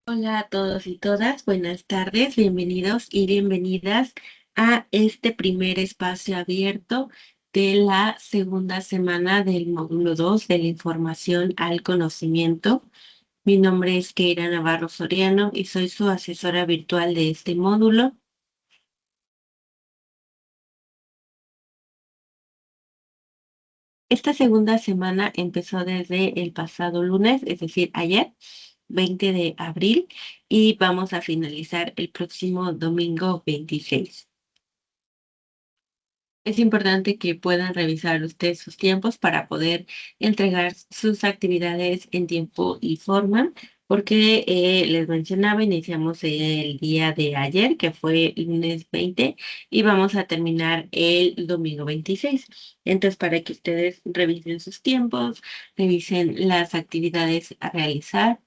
Hola a todos y todas, buenas tardes, bienvenidos y bienvenidas a este primer espacio abierto de la segunda semana del módulo 2 de la información al conocimiento. Mi nombre es Keira Navarro Soriano y soy su asesora virtual de este módulo. Esta segunda semana empezó desde el pasado lunes, es decir, ayer, 20 de abril, y vamos a finalizar el próximo domingo 26. Es importante que puedan revisar ustedes sus tiempos para poder entregar sus actividades en tiempo y forma, porque les mencionaba, iniciamos el día de ayer, que fue lunes 20, y vamos a terminar el domingo 26. Entonces, para que ustedes revisen sus tiempos, revisen las actividades a realizar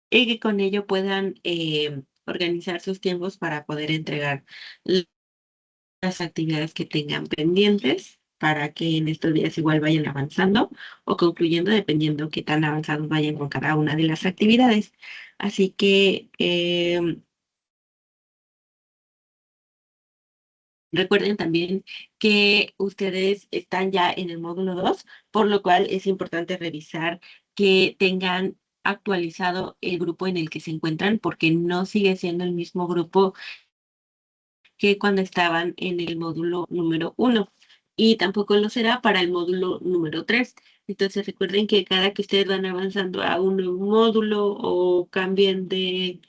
y que con ello puedan organizar sus tiempos para poder entregar las actividades que tengan pendientes para que en estos días igual vayan avanzando o concluyendo dependiendo qué tan avanzados vayan con cada una de las actividades. Así que recuerden también que ustedes están ya en el módulo 2, por lo cual es importante revisar que tengan actualizado el grupo en el que se encuentran porque no sigue siendo el mismo grupo que cuando estaban en el módulo número 1 y tampoco lo será para el módulo número 3. Entonces recuerden que cada que ustedes van avanzando a un nuevo módulo o cambien de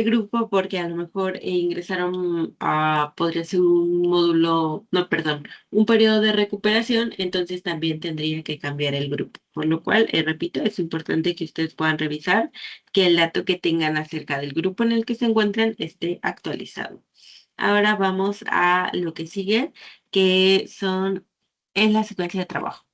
grupo porque a lo mejor ingresaron a, podría ser un módulo, no, perdón, un periodo de recuperación, entonces también tendría que cambiar el grupo. Por lo cual, repito, es importante que ustedes puedan revisar que el dato que tengan acerca del grupo en el que se encuentran esté actualizado. Ahora vamos a lo que sigue, que son en la secuencia de trabajo.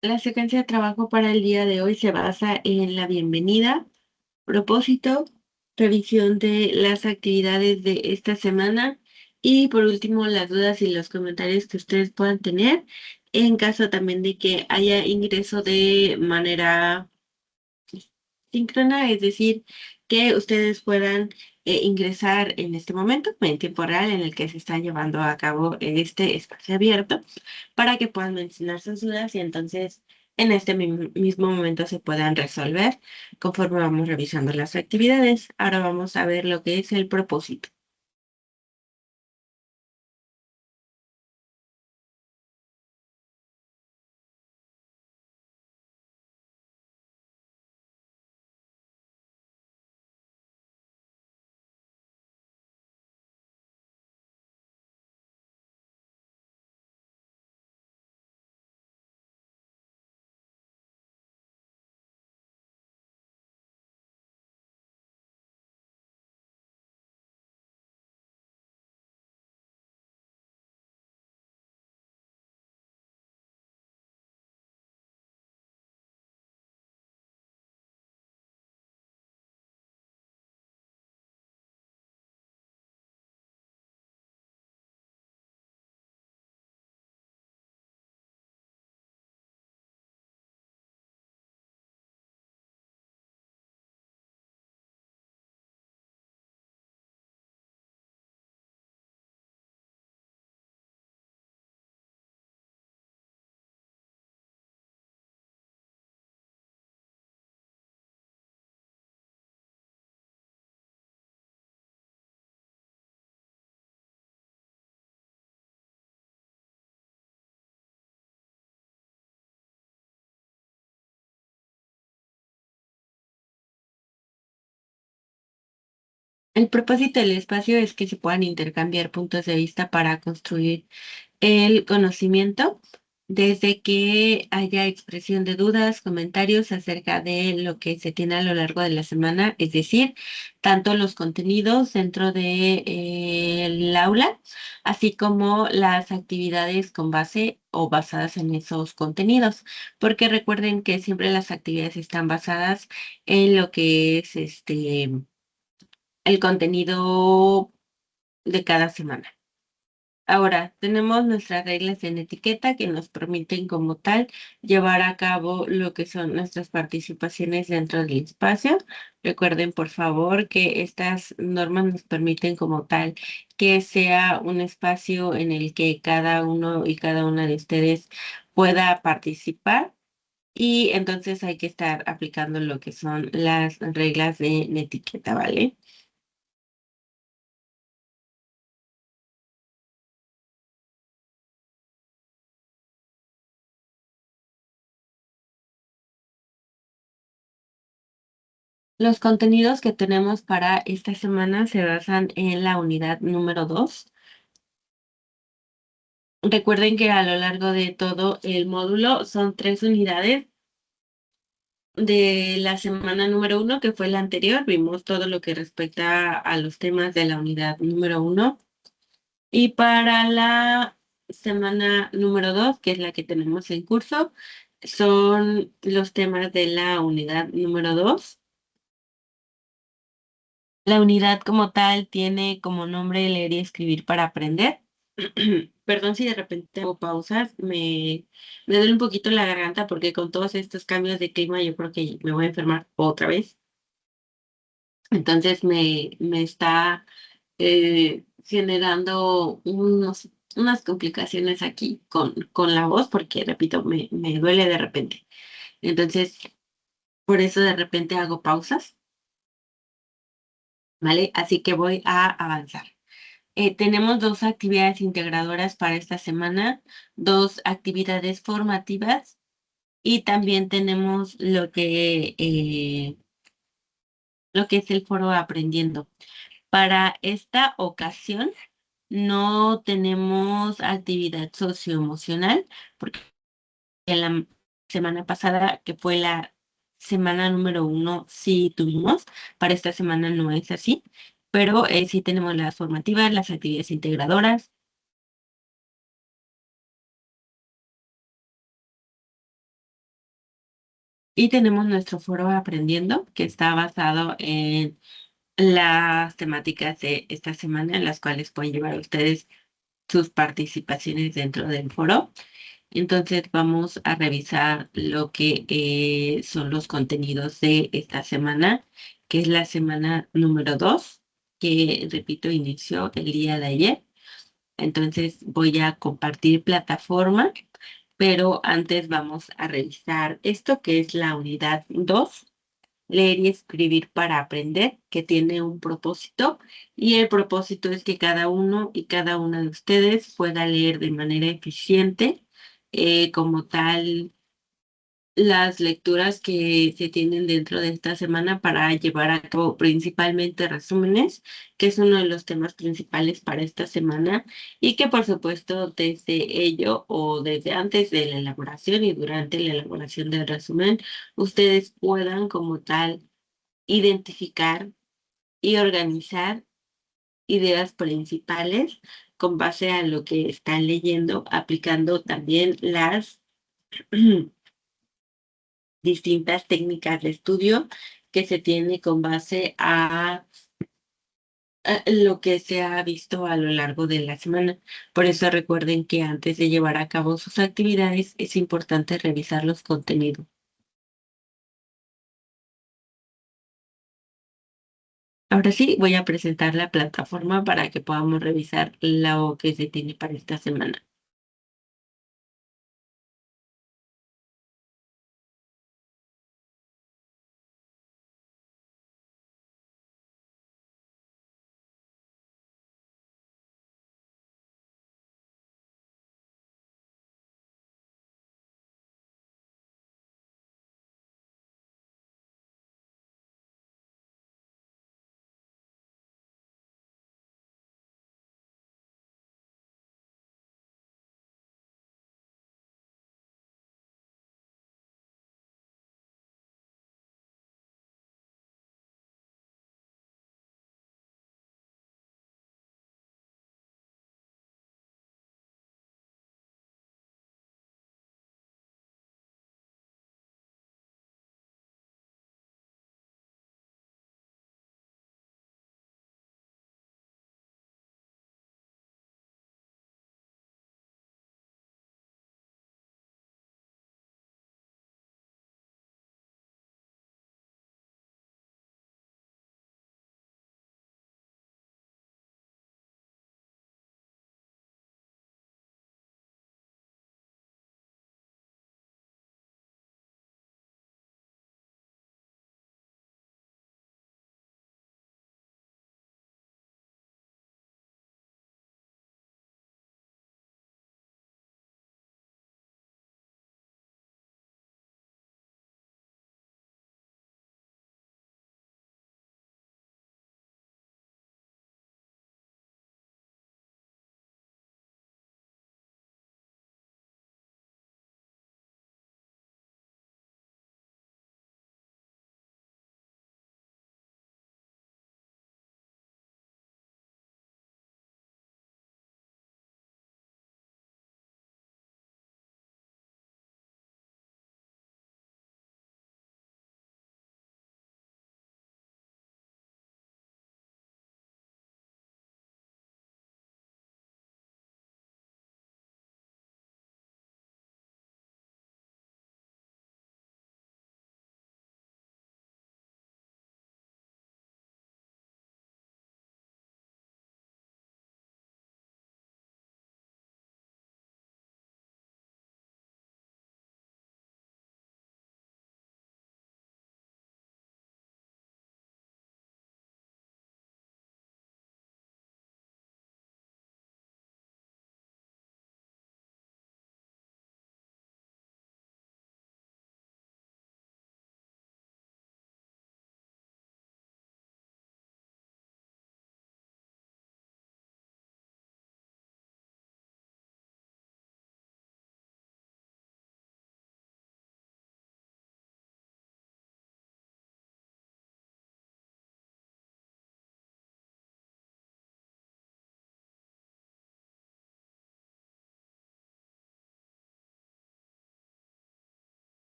La secuencia de trabajo para el día de hoy se basa en la bienvenida, propósito, revisión de las actividades de esta semana y por último las dudas y los comentarios que ustedes puedan tener en caso también de que haya ingreso de manera síncrona, es decir, que ustedes puedan ingresar en este momento, en tiempo real, en el que se está llevando a cabo este espacio abierto, para que puedan mencionar sus dudas y entonces en este mismo momento se puedan resolver conforme vamos revisando las actividades. Ahora vamos a ver lo que es el propósito. El propósito del espacio es que se puedan intercambiar puntos de vista para construir el conocimiento, desde que haya expresión de dudas, comentarios acerca de lo que se tiene a lo largo de la semana, es decir, tanto los contenidos dentro de, el aula, así como las actividades con base o basadas en esos contenidos, porque recuerden que siempre las actividades están basadas en lo que es el contenido de cada semana. Ahora, tenemos nuestras reglas en etiqueta que nos permiten como tal llevar a cabo lo que son nuestras participaciones dentro del espacio. Recuerden, por favor, que estas normas nos permiten como tal que sea un espacio en el que cada uno y cada una de ustedes pueda participar. Y entonces hay que estar aplicando lo que son las reglas de etiqueta, ¿vale? Los contenidos que tenemos para esta semana se basan en la unidad número 2. Recuerden que a lo largo de todo el módulo son 3 unidades. De la semana número 1, que fue la anterior, vimos todo lo que respecta a los temas de la unidad número 1. Y para la semana número 2, que es la que tenemos en curso, son los temas de la unidad número 2. La unidad como tal tiene como nombre leer y escribir para aprender. Perdón si de repente hago pausas, me duele un poquito la garganta porque con todos estos cambios de clima yo creo que me voy a enfermar otra vez. Entonces me está generando unas complicaciones aquí con la voz porque, repito, me duele de repente. Entonces, por eso de repente hago pausas, ¿vale? Así que voy a avanzar. Tenemos 2 actividades integradoras para esta semana, 2 actividades formativas y también tenemos lo que es el foro aprendiendo. Para esta ocasión no tenemos actividad socioemocional porque en la semana pasada, que fue la semana número 1, sí tuvimos. Para esta semana no es así, pero sí tenemos las formativas, las actividades integradoras. Y tenemos nuestro foro Aprendiendo, que está basado en las temáticas de esta semana, en las cuales pueden llevar ustedes sus participaciones dentro del foro. Entonces vamos a revisar lo que son los contenidos de esta semana, que es la semana número 2, que repito, inició el día de ayer. Entonces voy a compartir plataforma, pero antes vamos a revisar esto que es la unidad 2, leer y escribir para aprender, que tiene un propósito, y el propósito es que cada uno y cada una de ustedes pueda leer de manera eficiente, como tal, las lecturas que se tienen dentro de esta semana para llevar a cabo principalmente resúmenes, que es uno de los temas principales para esta semana, y que por supuesto desde ello o desde antes de la elaboración y durante la elaboración del resumen, ustedes puedan como tal identificar y organizar ideas principales con base a lo que están leyendo, aplicando también las distintas técnicas de estudio que se tiene con base a lo que se ha visto a lo largo de la semana. Por eso recuerden que antes de llevar a cabo sus actividades es importante revisar los contenidos. Ahora sí, voy a presentar la plataforma para que podamos revisar lo que se tiene para esta semana.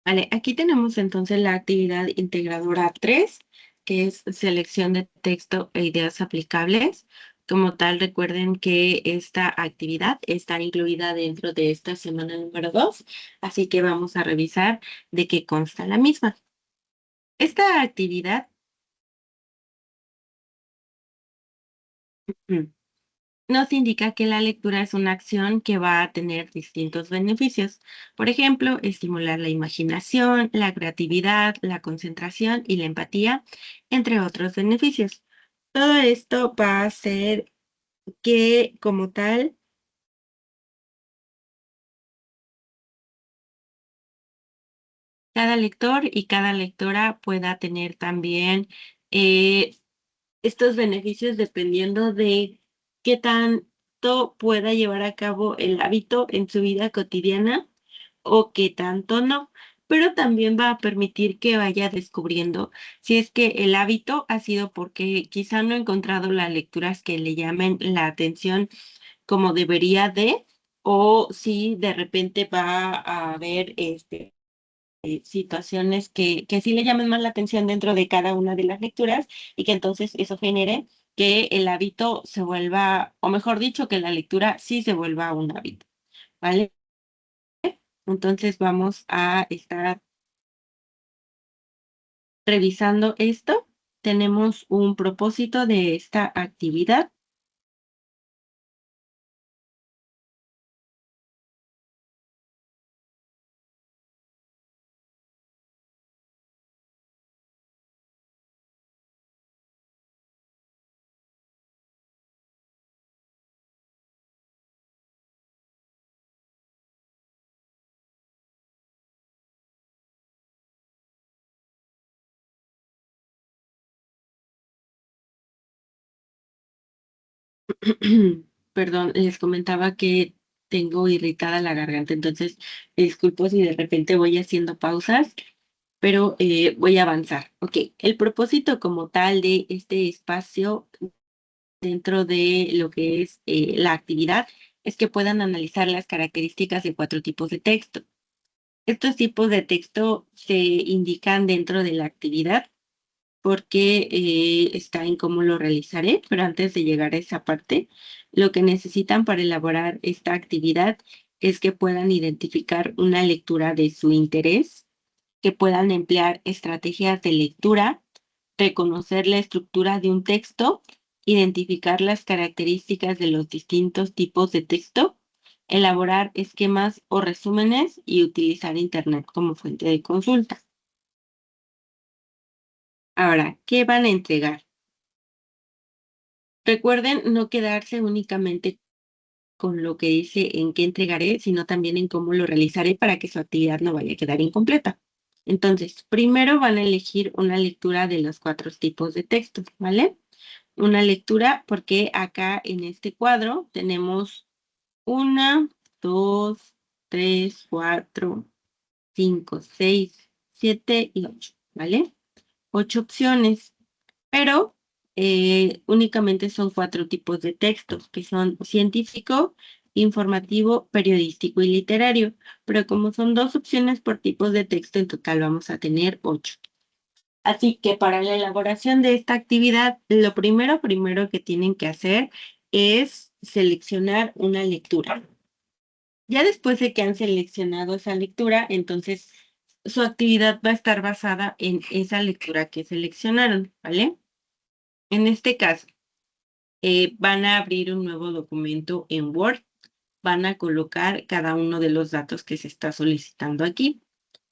Vale, aquí tenemos entonces la actividad integradora 3, que es selección de texto e ideas aplicables. Como tal, recuerden que esta actividad está incluida dentro de esta semana número 2, así que vamos a revisar de qué consta la misma. Esta actividad mm, nos indica que la lectura es una acción que va a tener distintos beneficios. Por ejemplo, estimular la imaginación, la creatividad, la concentración y la empatía, entre otros beneficios. Todo esto va a hacer que, como tal, cada lector y cada lectora pueda tener también eh, estos beneficios dependiendo de qué tanto pueda llevar a cabo el hábito en su vida cotidiana o qué tanto no, pero también va a permitir que vaya descubriendo si es que el hábito ha sido porque quizá no ha encontrado las lecturas que le llamen la atención como debería de, o si de repente va a haber situaciones que sí le llamen más la atención dentro de cada una de las lecturas y que entonces eso genere que el hábito se vuelva, o mejor dicho, que la lectura sí se vuelva un hábito, ¿vale? Entonces vamos a estar revisando esto. Tenemos un propósito de esta actividad. Perdón, les comentaba que tengo irritada la garganta, entonces disculpo si de repente voy haciendo pausas, pero voy a avanzar. Ok, el propósito como tal de este espacio dentro de lo que es la actividad es que puedan analizar las características de 4 tipos de texto. Estos tipos de texto se indican dentro de la actividad porque está en cómo lo realizaré, pero antes de llegar a esa parte, lo que necesitan para elaborar esta actividad es que puedan identificar una lectura de su interés, que puedan emplear estrategias de lectura, reconocer la estructura de un texto, identificar las características de los distintos tipos de texto, elaborar esquemas o resúmenes y utilizar Internet como fuente de consulta. Ahora, ¿qué van a entregar? Recuerden no quedarse únicamente con lo que dice en qué entregaré, sino también en cómo lo realizaré para que su actividad no vaya a quedar incompleta. Entonces, primero van a elegir una lectura de los 4 tipos de textos, ¿vale? Una lectura porque acá en este cuadro tenemos 1, 2, 3, 4, 5, 6, 7 y 8, ¿vale? 8 opciones, pero únicamente son 4 tipos de textos, que son científico, informativo, periodístico y literario. Pero como son 2 opciones por tipos de texto, en total vamos a tener 8. Así que para la elaboración de esta actividad, lo primero que tienen que hacer es seleccionar una lectura. Ya después de que han seleccionado esa lectura, entonces su actividad va a estar basada en esa lectura que seleccionaron, ¿vale? En este caso, van a abrir un nuevo documento en Word, van a colocar cada uno de los datos que se está solicitando aquí.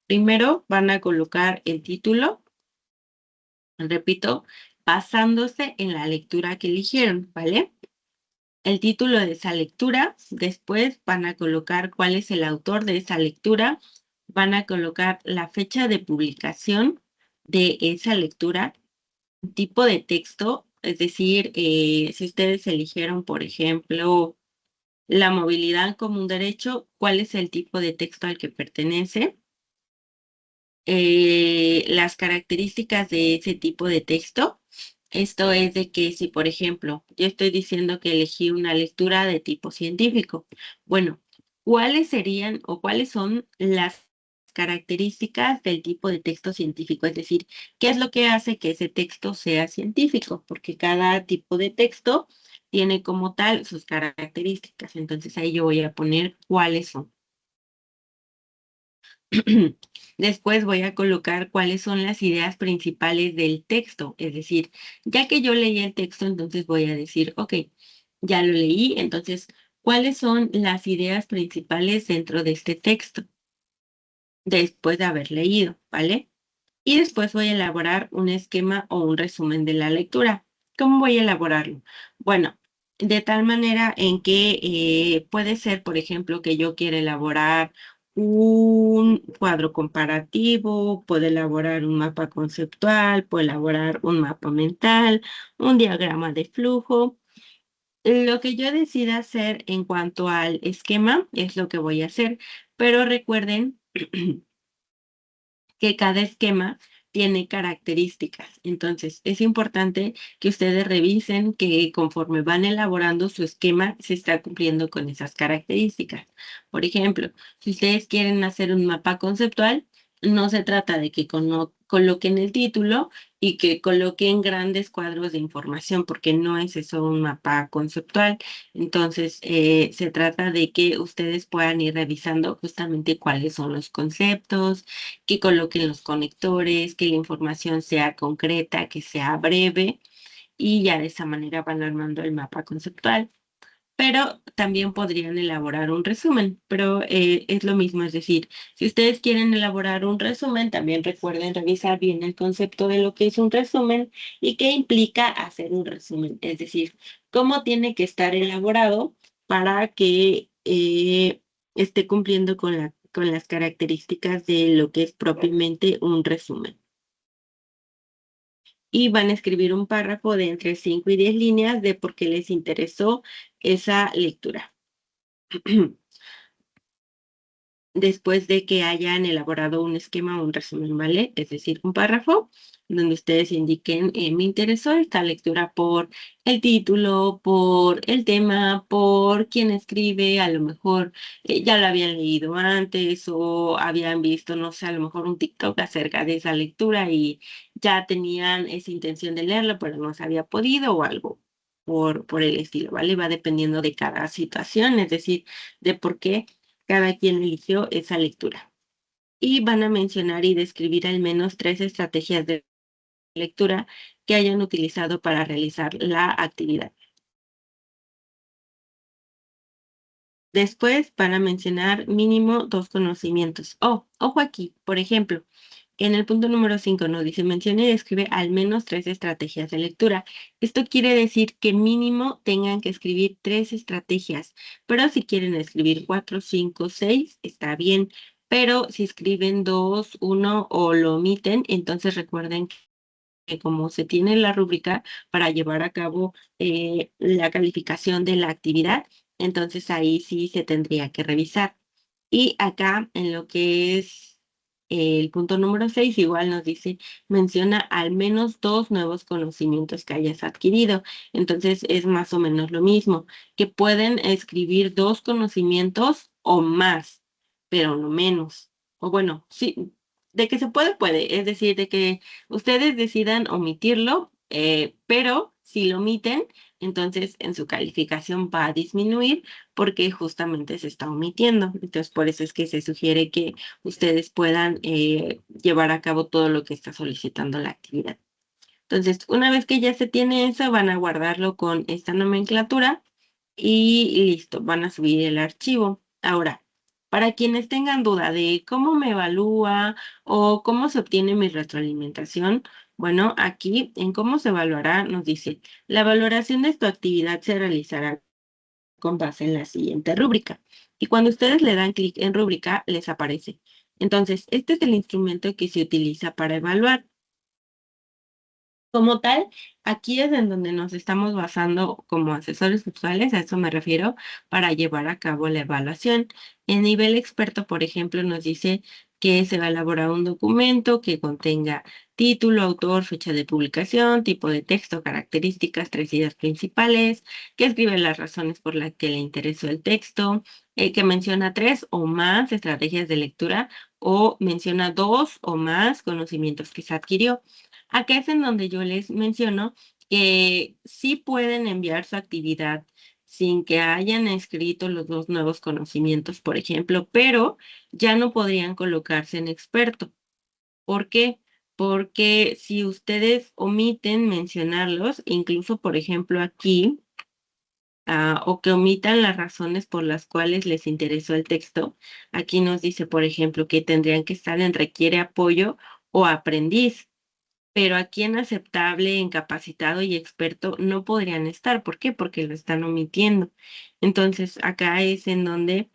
Primero van a colocar el título, repito, basándose en la lectura que eligieron, ¿vale? El título de esa lectura, después van a colocar cuál es el autor de esa lectura, van a colocar la fecha de publicación de esa lectura, tipo de texto, es decir, si ustedes eligieron, por ejemplo, la movilidad como un derecho, cuál es el tipo de texto al que pertenece, las características de ese tipo de texto. Esto es de que si, por ejemplo, yo estoy diciendo que elegí una lectura de tipo científico, bueno, ¿cuáles serían o cuáles son las características del tipo de texto científico, es decir, qué es lo que hace que ese texto sea científico, porque cada tipo de texto tiene como tal sus características. Entonces ahí yo voy a poner cuáles son. Después voy a colocar cuáles son las ideas principales del texto. Es decir, ya que yo leí el texto, entonces voy a decir, ok, ya lo leí, entonces, ¿cuáles son las ideas principales dentro de este texto? Después de haber leído, ¿vale? Y después voy a elaborar un esquema o un resumen de la lectura. ¿Cómo voy a elaborarlo? Bueno, de tal manera en que puede ser, por ejemplo, que yo quiera elaborar un cuadro comparativo, puedo elaborar un mapa conceptual, puedo elaborar un mapa mental, un diagrama de flujo. Lo que yo decida hacer en cuanto al esquema es lo que voy a hacer, pero recuerden que cada esquema tiene características. Entonces, es importante que ustedes revisen que conforme van elaborando su esquema, se está cumpliendo con esas características. Por ejemplo, si ustedes quieren hacer un mapa conceptual, no se trata de que coloquen el título y que coloquen grandes cuadros de información, porque no es eso un mapa conceptual. Entonces, se trata de que ustedes puedan ir revisando justamente cuáles son los conceptos, que coloquen los conectores, que la información sea concreta, que sea breve y ya de esa manera van armando el mapa conceptual. Pero también podrían elaborar un resumen, pero es lo mismo, es decir, si ustedes quieren elaborar un resumen, también recuerden revisar bien el concepto de lo que es un resumen y qué implica hacer un resumen, es decir, cómo tiene que estar elaborado para que esté cumpliendo con las características de lo que es propiamente un resumen. Y van a escribir un párrafo de entre 5 y 10 líneas de por qué les interesó esa lectura. Después de que hayan elaborado un esquema o un resumen, ¿vale? Es decir, un párrafo donde ustedes indiquen, me interesó esta lectura por el título, por el tema, por quién escribe, a lo mejor ya lo habían leído antes o habían visto, no sé, a lo mejor un TikTok acerca de esa lectura y ya tenían esa intención de leerlo, pero no se había podido o algo por el estilo, ¿vale? Va dependiendo de cada situación, es decir, de por qué cada quien eligió esa lectura. Y van a mencionar y describir al menos 3 estrategias de lectura que hayan utilizado para realizar la actividad. Después van a mencionar mínimo 2 conocimientos. Oh, ojo aquí, por ejemplo, en el punto número 5 nos dice menciona y describe al menos 3 estrategias de lectura. Esto quiere decir que mínimo tengan que escribir 3 estrategias, pero si quieren escribir 4, 5, 6, está bien. Pero si escriben 2, 1 o lo omiten, entonces recuerden que como se tiene la rúbrica para llevar a cabo la calificación de la actividad, entonces ahí sí se tendría que revisar. Y acá en lo que es el punto número 6, igual nos dice, menciona al menos 2 nuevos conocimientos que hayas adquirido. Entonces es más o menos lo mismo, que pueden escribir 2 conocimientos o más, pero no menos. O bueno, sí, de que se puede, puede. Es decir, de que ustedes decidan omitirlo, pero si lo omiten, entonces en su calificación va a disminuir porque justamente se está omitiendo. Entonces, por eso es que se sugiere que ustedes puedan llevar a cabo todo lo que está solicitando la actividad. Entonces, una vez que ya se tiene eso, van a guardarlo con esta nomenclatura y listo, van a subir el archivo. Ahora, para quienes tengan duda de cómo me evalúa o cómo se obtiene mi retroalimentación, bueno, aquí en cómo se evaluará nos dice, la valoración de tu actividad se realizará con base en la siguiente rúbrica. Y cuando ustedes le dan clic en rúbrica, les aparece. Entonces, este es el instrumento que se utiliza para evaluar. Como tal, aquí es en donde nos estamos basando como asesores sexuales, a eso me refiero, para llevar a cabo la evaluación. En nivel experto, por ejemplo, nos dice que se va a elaborar un documento que contenga título, autor, fecha de publicación, tipo de texto, características, 3 ideas principales, que escribe las razones por las que le interesó el texto, que menciona 3 o más estrategias de lectura o menciona dos o más conocimientos que se adquirió. Acá es en donde yo les menciono que sí pueden enviar su actividad sin que hayan escrito los dos nuevos conocimientos, por ejemplo, pero ya no podrían colocarse en experto. ¿Por qué? Porque si ustedes omiten mencionarlos, incluso por ejemplo aquí, o que omitan las razones por las cuales les interesó el texto, aquí nos dice, por ejemplo, que tendrían que estar en requiere apoyo o aprendiz, pero aquí en aceptable, incapacitado y experto no podrían estar. ¿Por qué? Porque lo están omitiendo. Entonces, acá es en donde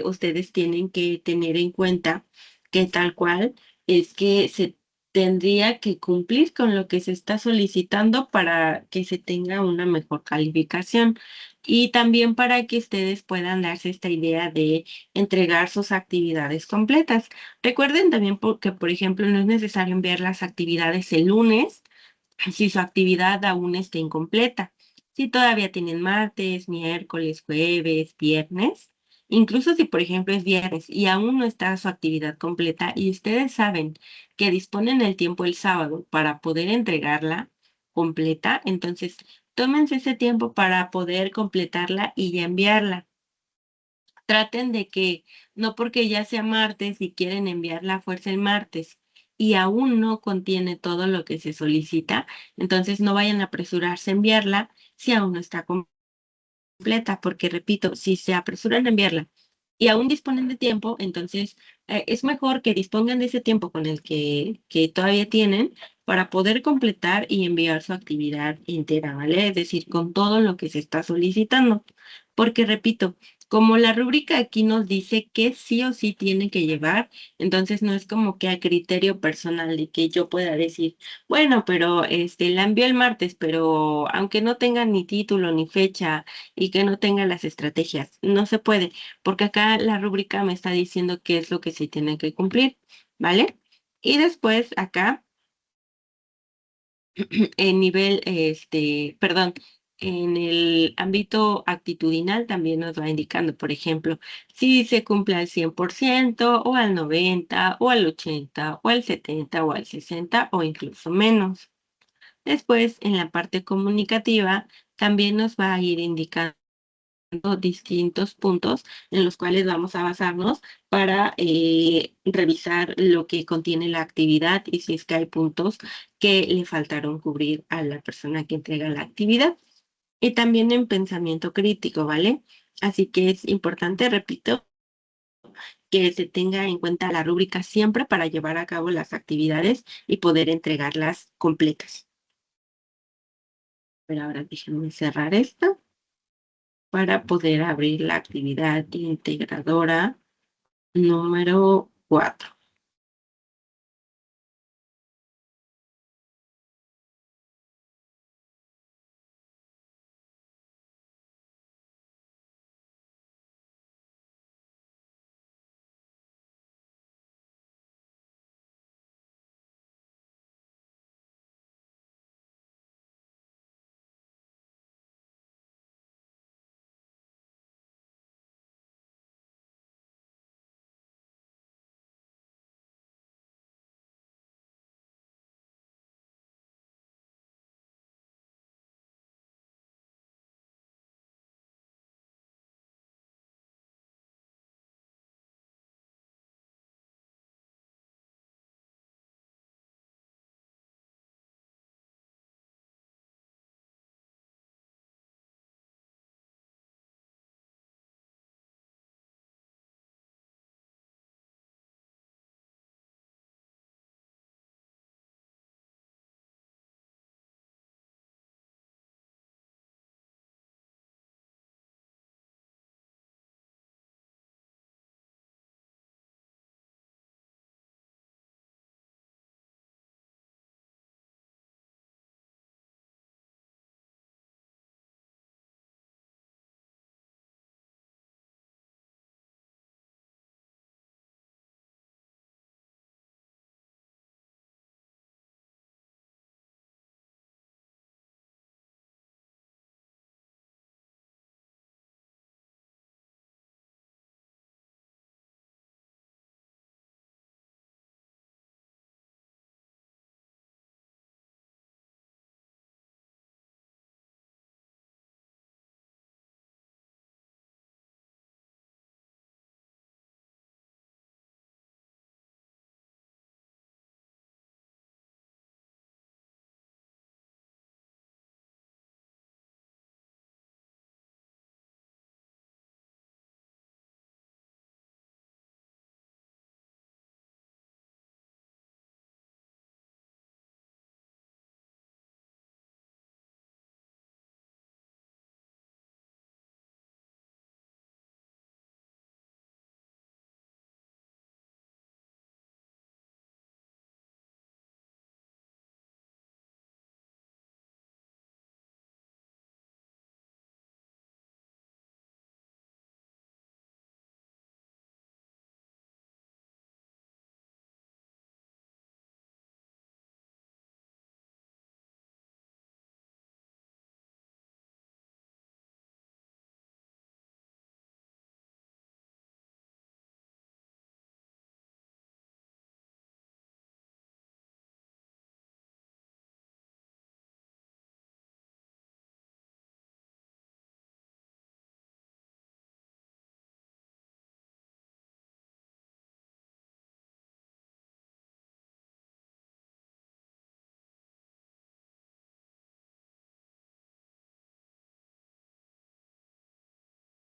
ustedes tienen que tener en cuenta que tal cual es que se tendría que cumplir con lo que se está solicitando para que se tenga una mejor calificación y también para que ustedes puedan darse esta idea de entregar sus actividades completas. Recuerden también que, por ejemplo, no es necesario enviar las actividades el lunes si su actividad aún está incompleta. Si todavía tienen martes, miércoles, jueves, viernes, incluso si por ejemplo es viernes y aún no está su actividad completa y ustedes saben que disponen el tiempo el sábado para poder entregarla completa, entonces tómense ese tiempo para poder completarla y ya enviarla. Traten de que no porque ya sea martes y quieren enviar la fuerza el martes y aún no contiene todo lo que se solicita, entonces no vayan a apresurarse a enviarla si aún no está completa, porque repito, si se apresuran a enviarla y aún disponen de tiempo, entonces es mejor que dispongan de ese tiempo con el que todavía tienen para poder completar y enviar su actividad entera, ¿vale? Es decir, con todo lo que se está solicitando. Porque repito, como la rúbrica aquí nos dice que sí o sí tiene que llevar, entonces no es como que a criterio personal de que yo pueda decir, bueno, pero la envió el martes, pero aunque no tenga ni título ni fecha y que no tenga las estrategias. No se puede, porque acá la rúbrica me está diciendo qué es lo que se tiene que cumplir, ¿vale? Y después acá, en nivel, perdón, en el ámbito actitudinal también nos va indicando, por ejemplo, si se cumple al 100% o al 90 o al 80 o al 70 o al 60 o incluso menos. Después, en la parte comunicativa, también nos va a ir indicando distintos puntos en los cuales vamos a basarnos para revisar lo que contiene la actividad y si es que hay puntos que le faltaron cubrir a la persona que entrega la actividad. Y también en pensamiento crítico, ¿vale? Así que es importante, repito, que se tenga en cuenta la rúbrica siempre para llevar a cabo las actividades y poder entregarlas completas. Pero ahora déjenme cerrar esto para poder abrir la actividad integradora número 4.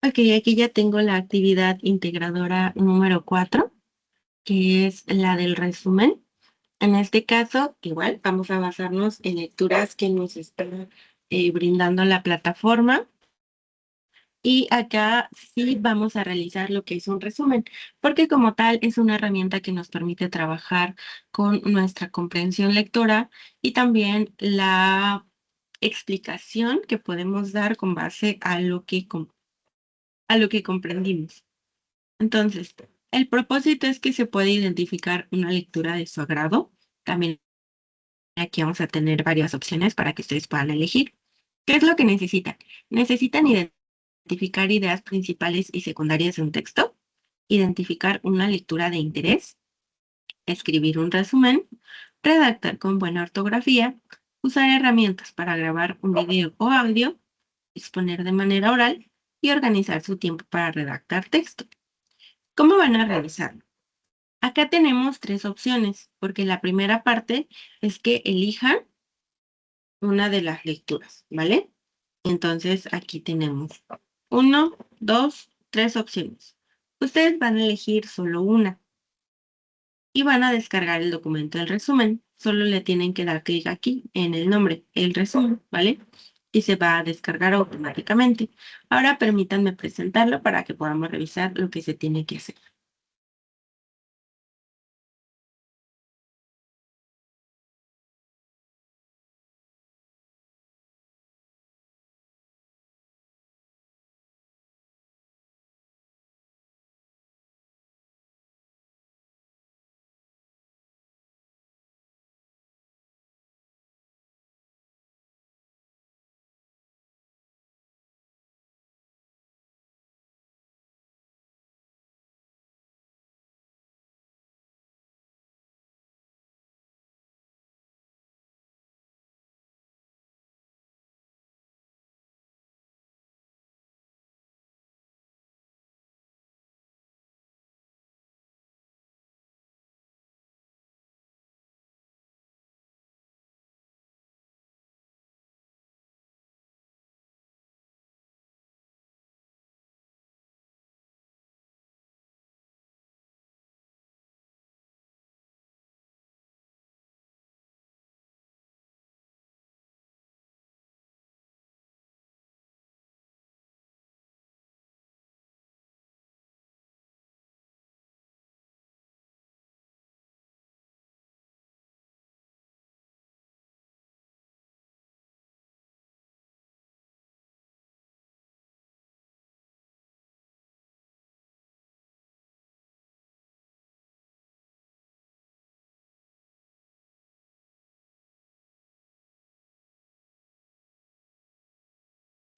Ok, aquí ya tengo la actividad integradora número 4, que es la del resumen. En este caso, igual, vamos a basarnos en lecturas que nos está brindando la plataforma. Y acá sí vamos a realizar lo que es un resumen, porque como tal es una herramienta que nos permite trabajar con nuestra comprensión lectora y también la explicación que podemos dar con base a a lo que comprendimos. Entonces, el propósito es que se pueda identificar una lectura de su agrado. También aquí vamos a tener varias opciones para que ustedes puedan elegir. ¿Qué es lo que necesitan? Necesitan identificar ideas principales y secundarias de un texto, identificar una lectura de interés, escribir un resumen, redactar con buena ortografía, usar herramientas para grabar un video o audio, exponer de manera oral y organizar su tiempo para redactar texto. ¿Cómo van a realizarlo? Acá tenemos tres opciones, porque la primera parte es que elijan una de las lecturas, ¿vale? Entonces aquí tenemos uno, dos, tres opciones. Ustedes van a elegir solo una y van a descargar el documento del resumen. Solo le tienen que dar clic aquí en el nombre, el resumen, ¿vale? Y se va a descargar automáticamente. Ahora permítanme presentarlo para que podamos revisar lo que se tiene que hacer.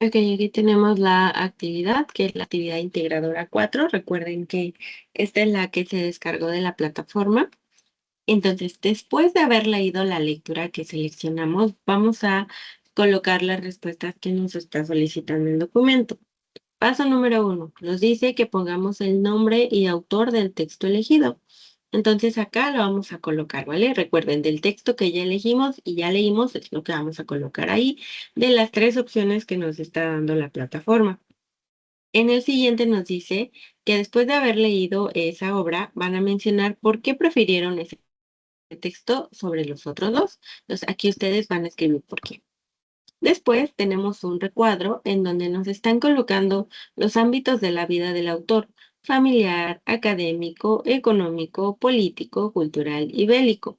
Ok, aquí tenemos la actividad, que es la actividad integradora 4. Recuerden que esta es la que se descargó de la plataforma. Entonces, después de haber leído la lectura que seleccionamos, vamos a colocar las respuestas que nos está solicitando el documento. Paso número 1. Nos dice que pongamos el nombre y autor del texto elegido. Entonces acá lo vamos a colocar, ¿vale? Recuerden, del texto que ya elegimos y ya leímos es lo que vamos a colocar ahí de las tres opciones que nos está dando la plataforma. En el siguiente nos dice que después de haber leído esa obra van a mencionar por qué prefirieron ese texto sobre los otros dos. Entonces aquí ustedes van a escribir por qué. Después tenemos un recuadro en donde nos están colocando los ámbitos de la vida del autor: familiar, académico, económico, político, cultural y bélico.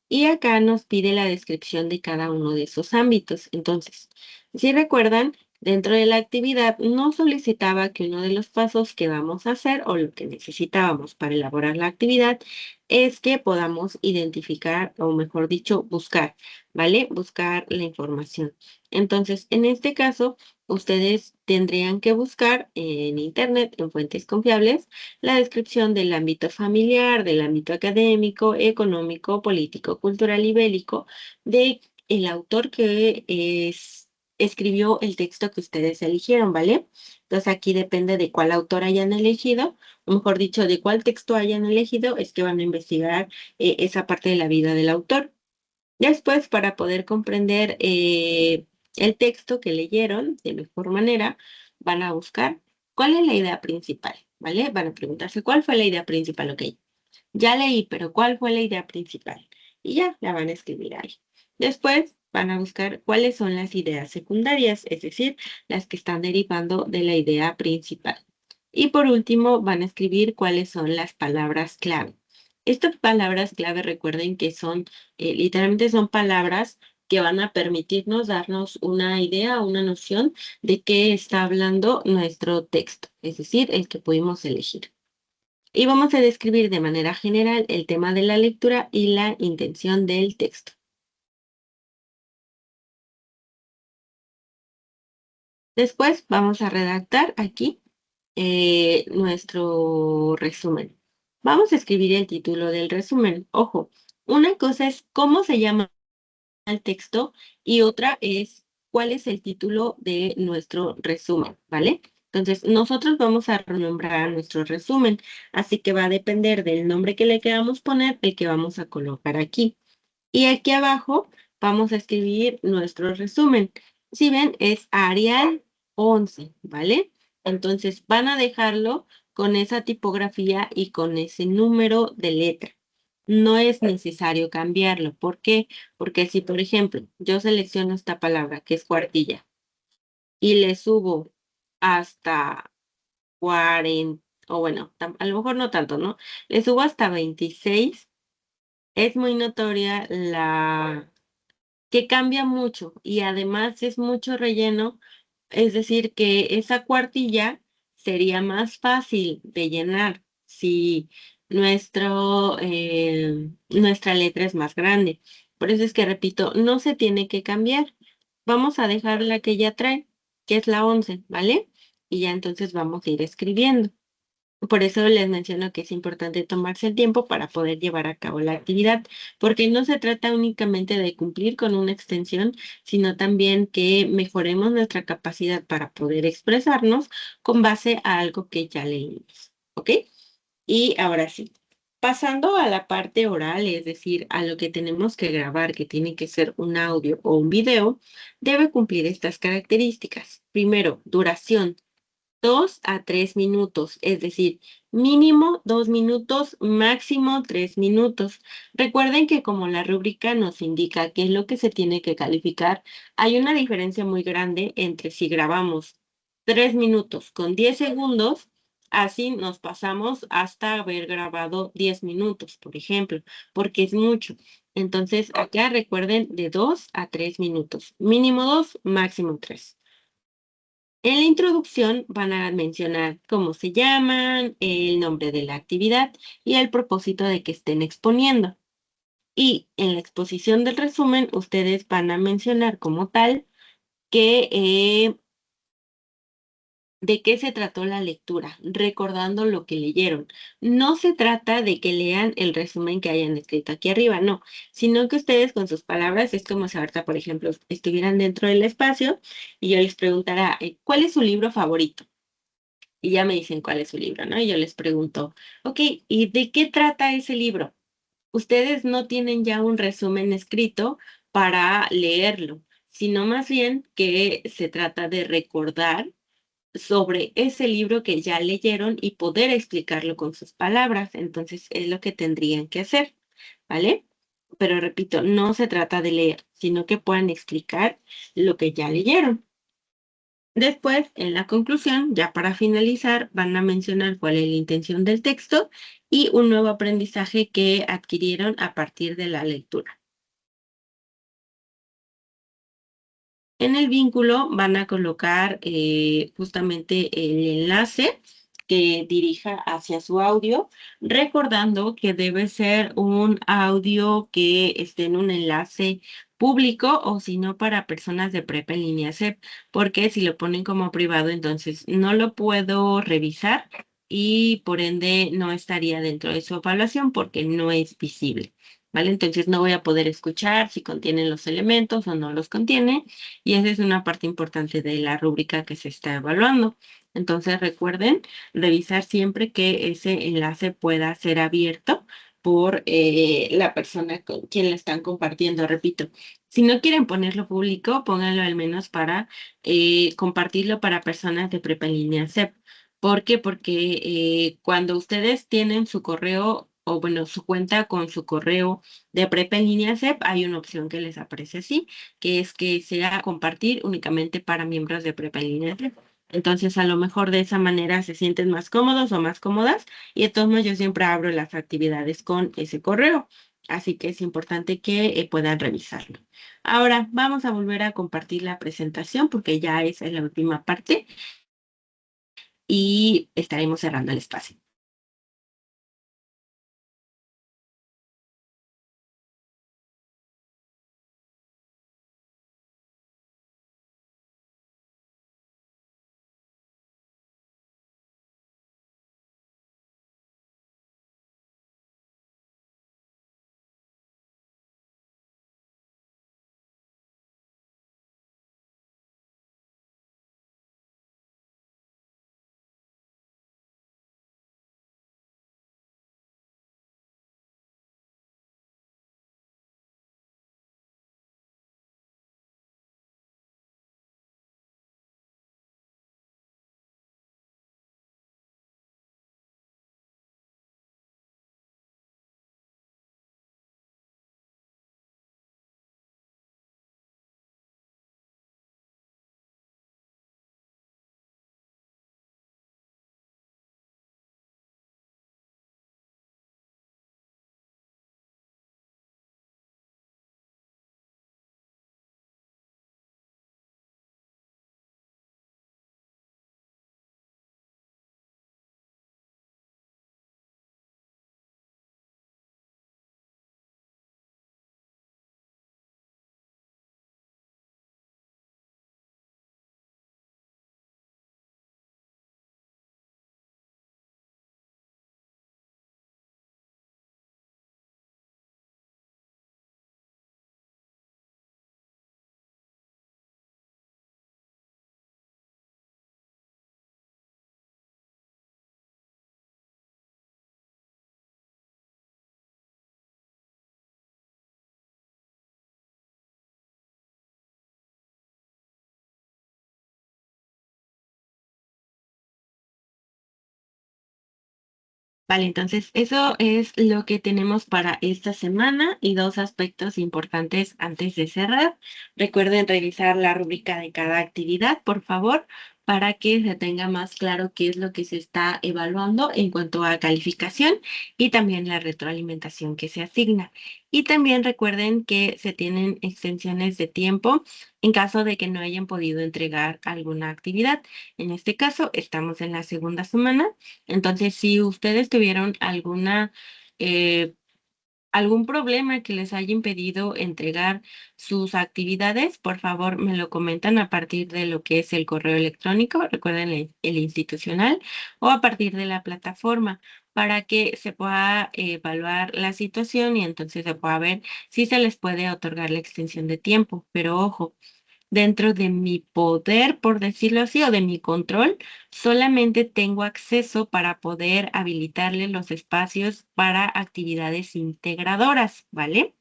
Y acá nos pide la descripción de cada uno de esos ámbitos. Entonces, si recuerdan, dentro de la actividad no solicitaba que uno de los pasos que vamos a hacer o lo que necesitábamos para elaborar la actividad es que podamos identificar, o mejor dicho, buscar, ¿vale? Buscar la información. Entonces, en este caso, ustedes tendrían que buscar en Internet, en fuentes confiables, la descripción del ámbito familiar, del ámbito académico, económico, político, cultural y bélico de el autor que escribió el texto que ustedes eligieron, ¿vale? Entonces, aquí depende de cuál autor hayan elegido, o mejor dicho, de cuál texto hayan elegido, es que van a investigar esa parte de la vida del autor. Después, para poder comprender el texto que leyeron de mejor manera, van a buscar ¿Cuál es la idea principal? ¿Vale? Van a preguntarse, ¿cuál fue la idea principal? Ok, ya leí, pero ¿cuál fue la idea principal? Y ya la van a escribir ahí. Después van a buscar cuáles son las ideas secundarias, es decir, las que están derivando de la idea principal. Y por último, van a escribir cuáles son las palabras clave. Estas palabras clave, recuerden que son, literalmente son palabras que van a permitirnos darnos una idea, una noción de qué está hablando nuestro texto, es decir, el que pudimos elegir. Y vamos a describir de manera general el tema de la lectura y la intención del texto. Después vamos a redactar aquí nuestro resumen. Vamos a escribir el título del resumen. Ojo, una cosa es cómo se llama el texto y otra es cuál es el título de nuestro resumen, ¿vale? Entonces, nosotros vamos a renombrar nuestro resumen, así que va a depender del nombre que le queramos poner, el que vamos a colocar aquí. Y aquí abajo vamos a escribir nuestro resumen. Si ven, es Arial 11, ¿vale? Entonces van a dejarlo con esa tipografía y con ese número de letra. No es necesario cambiarlo. ¿Por qué? Porque si, por ejemplo, yo selecciono esta palabra, que es cuartilla, y le subo hasta 40, o bueno, a lo mejor no tanto, ¿no? Le subo hasta 26, es muy notoria la que cambia mucho y además es mucho relleno, es decir, que esa cuartilla sería más fácil de llenar si nuestra letra es más grande. Por eso es que repito, no se tiene que cambiar. Vamos a dejar la que ya trae, que es la 11, ¿vale? Y ya entonces vamos a ir escribiendo. Por eso les menciono que es importante tomarse el tiempo para poder llevar a cabo la actividad, porque no se trata únicamente de cumplir con una extensión, sino también que mejoremos nuestra capacidad para poder expresarnos con base a algo que ya leímos. ¿Ok? Y ahora sí, pasando a la parte oral, es decir, a lo que tenemos que grabar, que tiene que ser un audio o un video, debe cumplir estas características. Primero, duración. 2 a 3 minutos, es decir, mínimo 2 minutos, máximo 3 minutos. Recuerden que como la rúbrica nos indica qué es lo que se tiene que calificar, hay una diferencia muy grande entre si grabamos 3 minutos con 10 segundos, así nos pasamos hasta haber grabado 10 minutos, por ejemplo, porque es mucho. Entonces, acá recuerden de 2 a 3 minutos, mínimo 2, máximo 3. En la introducción van a mencionar cómo se llaman, el nombre de la actividad y el propósito de que estén exponiendo. Y en la exposición del resumen, ustedes van a mencionar como tal que de qué se trató la lectura, recordando lo que leyeron. No se trata de que lean el resumen que hayan escrito aquí arriba, no, sino que ustedes con sus palabras, es como si ahorita, por ejemplo, estuvieran dentro del espacio y yo les preguntara, ¿cuál es su libro favorito? Y ya me dicen cuál es su libro, ¿no? Y yo les pregunto, ok, ¿y de qué trata ese libro? Ustedes no tienen ya un resumen escrito para leerlo, sino más bien que se trata de recordar sobre ese libro que ya leyeron y poder explicarlo con sus palabras. Entonces, es lo que tendrían que hacer, ¿vale? Pero repito, no se trata de leer, sino que puedan explicar lo que ya leyeron. Después, en la conclusión, ya para finalizar, van a mencionar cuál es la intención del texto y un nuevo aprendizaje que adquirieron a partir de la lectura. En el vínculo van a colocar justamente el enlace que dirija hacia su audio, recordando que debe ser un audio que esté en un enlace público o si no para personas de prepa en línea CEP, porque si lo ponen como privado, entonces no lo puedo revisar y por ende no estaría dentro de su evaluación porque no es visible. ¿Vale? Entonces no voy a poder escuchar si contienen los elementos o no los contiene y esa es una parte importante de la rúbrica que se está evaluando. Entonces recuerden revisar siempre que ese enlace pueda ser abierto por la persona con quien le están compartiendo. Repito, si no quieren ponerlo público, pónganlo al menos para compartirlo para personas de prepa en línea CEP. ¿Por qué? Porque cuando ustedes tienen su correo o bueno, su cuenta con su correo de prepa en línea CEP, hay una opción que les aparece así, que es que sea compartir únicamente para miembros de prepa en línea CEP. Entonces, a lo mejor de esa manera se sienten más cómodos o más cómodas y de todos modos yo siempre abro las actividades con ese correo. Así que es importante que puedan revisarlo. Ahora vamos a volver a compartir la presentación porque ya esa es la última parte y estaremos cerrando el espacio. Vale, entonces eso es lo que tenemos para esta semana y dos aspectos importantes antes de cerrar. Recuerden revisar la rúbrica de cada actividad, por favor, para que se tenga más claro qué es lo que se está evaluando en cuanto a calificación y también la retroalimentación que se asigna. Y también recuerden que se tienen extensiones de tiempo en caso de que no hayan podido entregar alguna actividad. En este caso, estamos en la segunda semana. Entonces, si ustedes tuvieron eh, algún problema que les haya impedido entregar sus actividades, por favor me lo comentan a partir de lo que es el correo electrónico, recuerden el institucional, o a partir de la plataforma para que se pueda evaluar la situación y entonces se pueda ver si se les puede otorgar la extensión de tiempo. Pero ojo, dentro de mi poder, por decirlo así, o de mi control, solamente tengo acceso para poder habilitarle los espacios para actividades integradoras, ¿vale?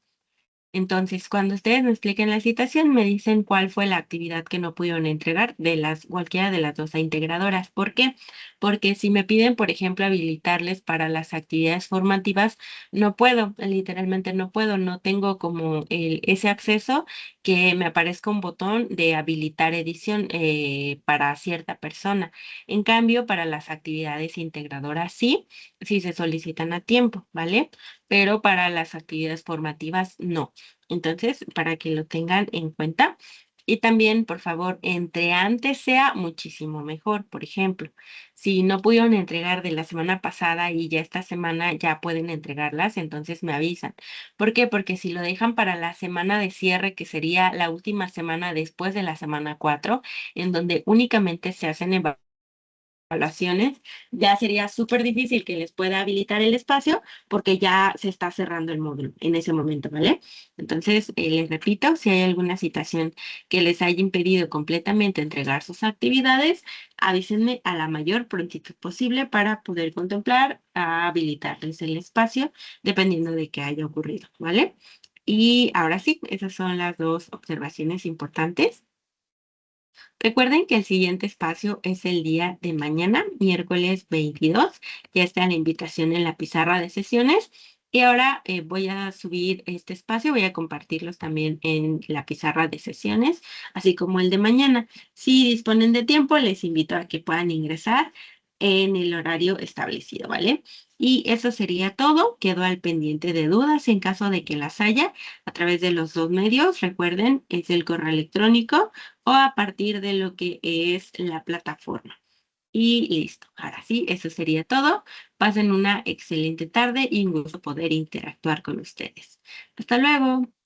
Entonces, cuando ustedes me expliquen la situación, me dicen cuál fue la actividad que no pudieron entregar de cualquiera de las dos integradoras. ¿Por qué? Porque si me piden, por ejemplo, habilitarles para las actividades formativas, no puedo, literalmente no puedo, no tengo como ese acceso que me aparezca un botón de habilitar edición para cierta persona. En cambio, para las actividades integradoras sí, sí se solicitan a tiempo, ¿vale? Pero para las actividades formativas no. Entonces, para que lo tengan en cuenta. Y también, por favor, entre antes sea muchísimo mejor. Por ejemplo, si no pudieron entregar de la semana pasada y ya esta semana ya pueden entregarlas, entonces me avisan. ¿Por qué? Porque si lo dejan para la semana de cierre, que sería la última semana después de la semana 4, en donde únicamente se hacen evaluaciones, ya sería súper difícil que les pueda habilitar el espacio porque ya se está cerrando el módulo en ese momento, ¿vale? Entonces, les repito, si hay alguna situación que les haya impedido completamente entregar sus actividades, avísenme a la mayor prontitud posible para poder contemplar a habilitarles el espacio dependiendo de qué haya ocurrido, ¿vale? Y ahora sí, esas son las dos observaciones importantes. Recuerden que el siguiente espacio es el día de mañana, miércoles 22. Ya está la invitación en la pizarra de sesiones. Y ahora voy a subir este espacio, voy a compartirlos también en la pizarra de sesiones, así como el de mañana. Si disponen de tiempo, les invito a que puedan ingresar en el horario establecido, ¿vale? Y eso sería todo. Quedo al pendiente de dudas en caso de que las haya a través de los dos medios. Recuerden, es el correo electrónico o a partir de lo que es la plataforma. Y listo. Ahora sí, eso sería todo. Pasen una excelente tarde y un gusto poder interactuar con ustedes. Hasta luego.